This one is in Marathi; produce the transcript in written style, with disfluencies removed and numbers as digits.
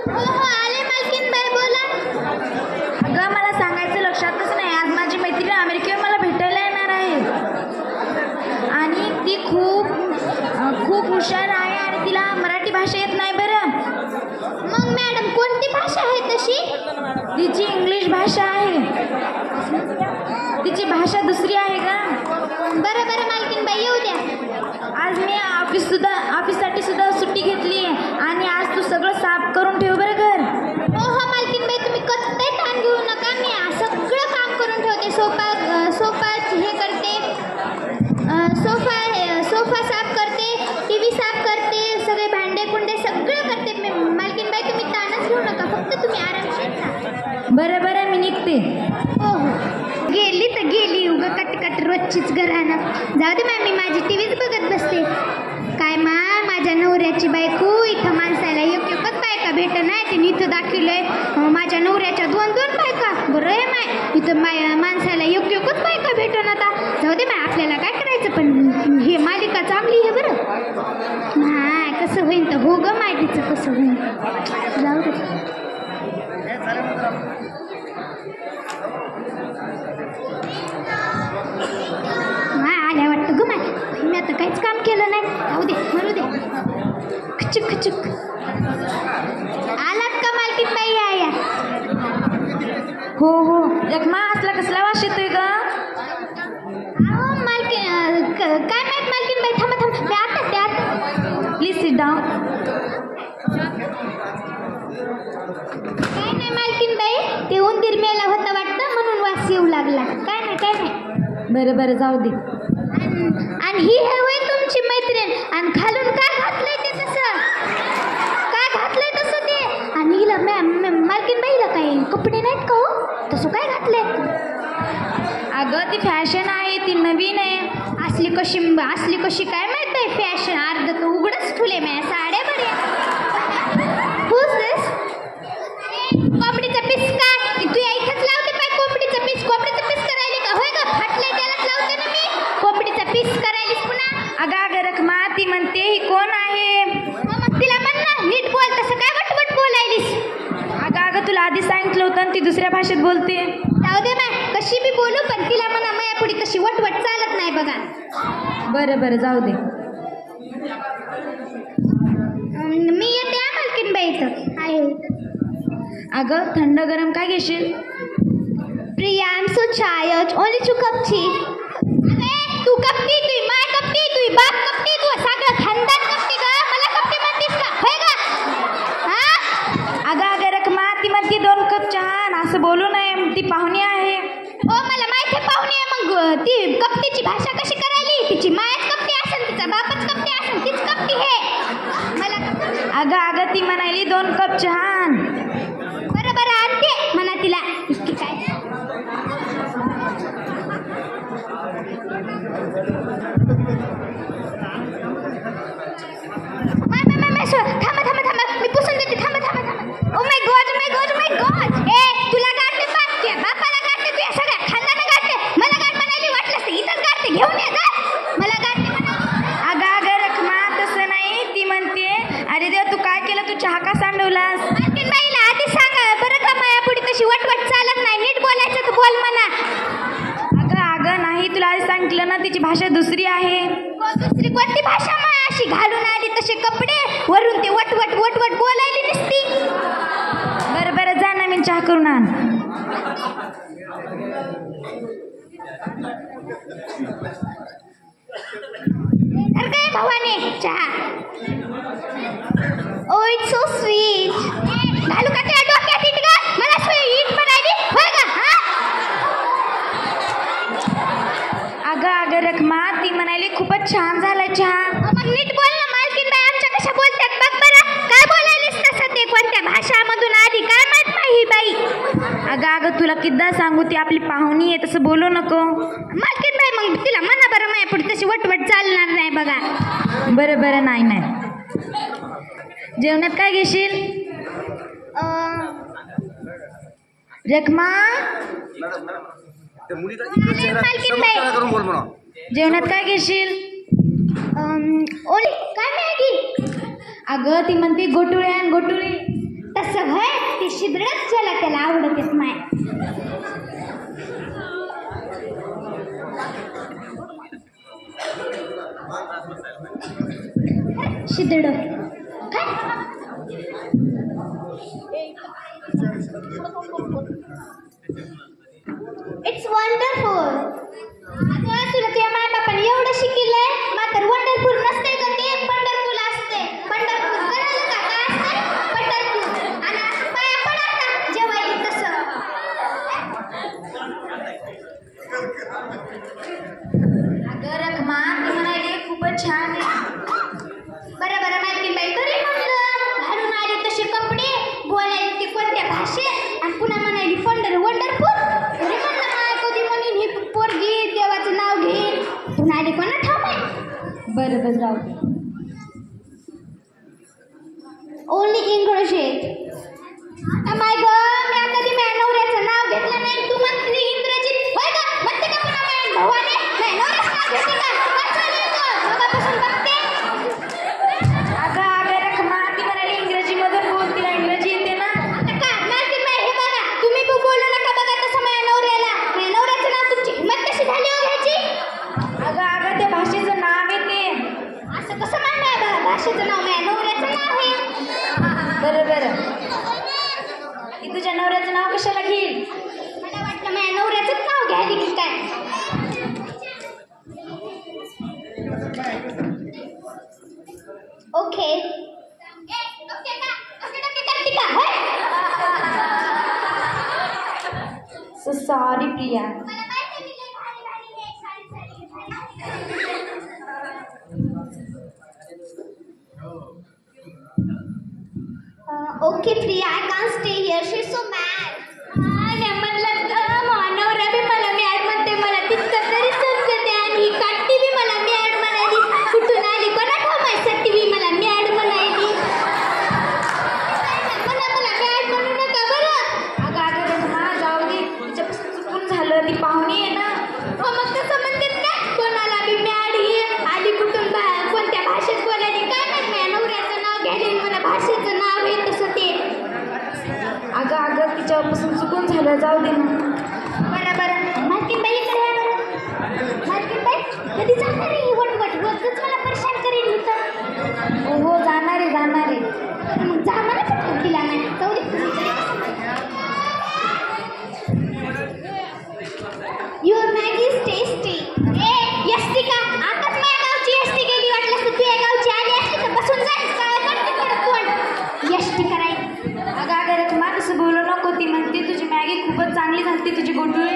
हो हो आले मालकीनबाई, बोला. अगं मला सांगायचं लक्षातच नाही, आज माझी मैत्रीण अमेरिकेवर मला भेटायला येणार आहे आणि ती खूप खूप हुशार आहे आणि तिला मराठी भाषा येत नाही बरं. मग मॅडम कोणती भाषा आहे तशी? तिची इंग्लिश भाषा आहे, तिची भाषा दुसरी आहे का. बरं बरं मालकीनबाई, येऊ द्या. आज मी ऑफिससाठी सुद्धा सुट्टी घेतली आहे आणि आज तू सगळं साफ करून ठेव बरं घर. हो हो मालकीनबाई, तुम्ही कत्तही ताण घेऊ नका, मी सगळं काम करून ठेवते. सोफा हे करते, सोफा साफ करते, TV साफ करते, सगळे भांडे कुंडे सगळं करते मालकीनबाई. तुम्ही ताणच घेऊ नका, फक्त तुम्ही आरामशीर जा. बरं बरं, मी निघते. हो हो, गेली तर गेली, उगा कटकट रोजचीच घरानं. जाऊ दे मी माझी TVच बघत बसते. काय माझ्या नवऱ्याची बायको इथं माणसाला एकच बायका भेट नाही, तिने इथं दाखवलंय माझ्या नवऱ्याच्या 2-2 बायका. बरं आहे इथं माणसाला एकच बायका भेटून. आता जाऊ दे आपल्याला काय करायचं, पण हे मालिका चांगली आहे बरं. हां, कसं होईन तर हो ग माहितीचं कसं होईन. जाऊ दे. आल्या वाटतं ग मी आता काहीच काम केलं नाही. जाऊ दे, मरू दे. खचक खचक. आलात का मालकीनबाई? या. हो हो. रखमा, असला कसला वास येतोय ग? काय माहित मालकीनबाई, थांबा त्यात प्लीज सिट डाऊन. काय नाही मालकीनबाई, ते उंदीर मेला होता वाटतं म्हणून वास येऊ लागला. काय नाही. बरं बरं, जाऊ दे. आणि ही होय तुमची मैत्रीण, आणि खालून काय घातलंय ते तसं? काय घातलंय तसं ते? आणि हिला मालकीनबाईला काय कपडे नाहीत का हो? तसं काय घातलंय? अगं ती फॅशन आहे, ती नवीन आहे. असली कशी काय माहित आहे फॅशन? अर्ध तर उघडच ठुले मी साड्या बऱ्या. कोंबडीचा पीस काय तू इथंच लावते पाय? कोंबडीचा पीस करायली का? होय का, फाटलंय त्यालाच लावते ना मी. कोंबडीचा पीस करायलीस पुन्हा? अगं रखमा, ती म्हणते ही कोण आहे? मग तिला म्हण ना, नीट बोल. तसं काय वटवट बोलायलीस? अगं तुला आधी सांगितलं होतं आणि ती दुसऱ्या भाषेत बोलते. जाऊ दे कशी बी बोलू, पण तिला म्हणा मायापुढे तशी वटवट चालत नाही बघा. बरं बरं, जाऊ दे. मी येते मालकीनबाई इथं आहे. अगं थंड गरम काय घेशील? Priya, I am so tired, only 2 cups tea. तू कपटी, तू माय कपटी, तू बाप कपटी, तू सगळं खानदान कपटी ग. मला कपटी म्हणतीस का? होय का? हा? अगं रखमा, ती म्हणते 2 कप चहा. असं बोलू नये, ती पाहुणी आहे. हो मला माहिती आहे पाहुणी आहे. मग ती कपटीची भाषा कशी करायली? तिची मायच कपटी असेल, तिचा बापच कपटी असेल, तीच कपटी हे. मला अगं ती म्हणाली 2 कप चहा. बरं आणते म्हणा तिला. इतकी काय थांबा, मी पुसून देते. थांबा. Oh my God. ए तुला गाठते पाहते, बापाला गाठते, तू या सगळ्या खानदाना गाठते. मला गाठ म्हणाली, वाटलंस तर इथंच गाठते, घेऊन ये जा. मला गाठते म्हणा. अगं रखमा, तसं नाही. ती म्हणते अरे देव, तू काय केलं? तू चहा का सांडवलास? मालकीनबाईला आधी सांगा बरं का, मायापुढे तशी वटवट चालत नाही. नीट बोलायचं तर बोल म्हणा. अगं नाही, तुला आधी सांगितलं ना, तिची भाषा दुसरी आहे. दुसरी कोणती भाषा? अशी घालून आली तसे कपडे, वरून ते वटवट बोलायली नसती. बरं जा ना, मी चहा करून आण. अरे काय भावाने चहा? Oh it's so sweet. घालू का त्या डोक्यात इट ग? मला स्वीट म्हणाली होय का? अगं रखमा, ती म्हणाली खूपच छान झालाय चहा. मग नीट बोल ना मालकीनबाई, आमच्या कशा बोलतात बघ बरं. काय बोलायलीस तसं? ते कोणत्या भाषामधून आली काय माहित नाही ही बाई. अगं तुला किद्दा सांगू, ती आपली पाहुणी आहे, तसं बोलू नको. मालकीनबाई मग तिला म्हणा बरं, माया पुढे तशी वटवट चालणार नाही बघा. बरं नाही. जेवणात काय घेशील? रखमा, जेवणात काय घेशील? ओली काय मॅगी? अगं ती म्हणते गोटुळे. तसं तसं व्हय ते शिद्रच झाला त्याला आवडतच नाही. शिदड काय इट्स वंडरफुल. तुला तुझ्या माय बापाने एवढं शिकलंय मात्र वंडरफुल नसते का ते पंढरपूर असते. पंढरपूर कळलं का काय असते पंढरपूर आणि असं पाया पडायचा जेव्हा येईल तसं. अगं रखमा ती म्हणाली खूपच छान आहे. बरं बरं मालकीनबाई तरी म्हणलं घालून आली तसे कपडे बोलायला ते कोणत्या भाषेत आणि पुन्हा म्हणाली वंडरफुल. तरी म्हणलं माय कधी म्हणून ही पोरगी देवाचं नाव घेईल पुन्हा आली कोणा ठाम आहे. बरं बरं जाऊ दे. ओनली इंग्लिश माय ग मी कधी माझ्या नवऱ्याचं नाव घेतलं नाही तू म्हणते इंग्रजीत होय का म्हणते का पुन्हा माझ्या भावाने नाही नवऱ्याचं नाव घेते का बाबापासून बघते. अगं रखमा ती म्हणाली इंग्रजीमधून बोल तिला इंग्रजी येते ना. आता काय मालकीनबाई हे बघा तुम्ही बी बोलू नका बघा तसं माझ्या नवऱ्याचं नाव तुमची हिंमत कशी झाली हो घ्यायची. अगं त्या भाषेचं नाव आहे ते. असं कसं माझ्या भाषेचं नाव माझ्या नवऱ्याचं नाव आहे. बरं बरं ती तुझ्या नवऱ्याचं नाव कशाला घेईल. मला वाटलं माझ्या नवऱ्याचंच नाव घ्यायला की काय. Okay so sorry Priya. Okay Priya I can't stay here she is so mad. मानवरा बी मला मॅड म्हणते मला तितकं तरी समजते आणि ही काट्टी बी मला मॅड म्हणाली कुठून आली कोणा ठामायसाठी बी मला मॅड म्हणायली. मला मॅड म्हणू नका बरं. अगं रखमा जाऊ दे तिच्यापासून चुकून झालं ती पाहुणी आहे ना. हो मग तसं म्हणतात काय कोणाला बी मॅड ही आली कुठून कोणत्या भाषेत बोलायली काय नाही माझ्या नवऱ्याचं नाव घ्यायला मला भाषेचं नाव आहे तसं ते. अगं तिच्यापासून चुकून झालं जाऊ दे ना. बरं बरं मालकीनबाई इकडे या बरं. मालकीनबाई कधी जाणार आहे ही वटवट रोजच मला परेशान करेल इथं. हो जाणार आहे. मग जा मला पटकन तिला नाही जाऊ दे. Your Maggi is tasty. Yastika आताच माझ्या गावची यस्ती गेली वाटलं तर तुझ्या गावची आली असती तर बसून जाईल काय करते पडत तोंड यष्टी करायची. अगं रखमा तसं बोलू नको. ती म्हणते तुझी मॅगी खूपच चांगली झाली तुझी गोटुळे.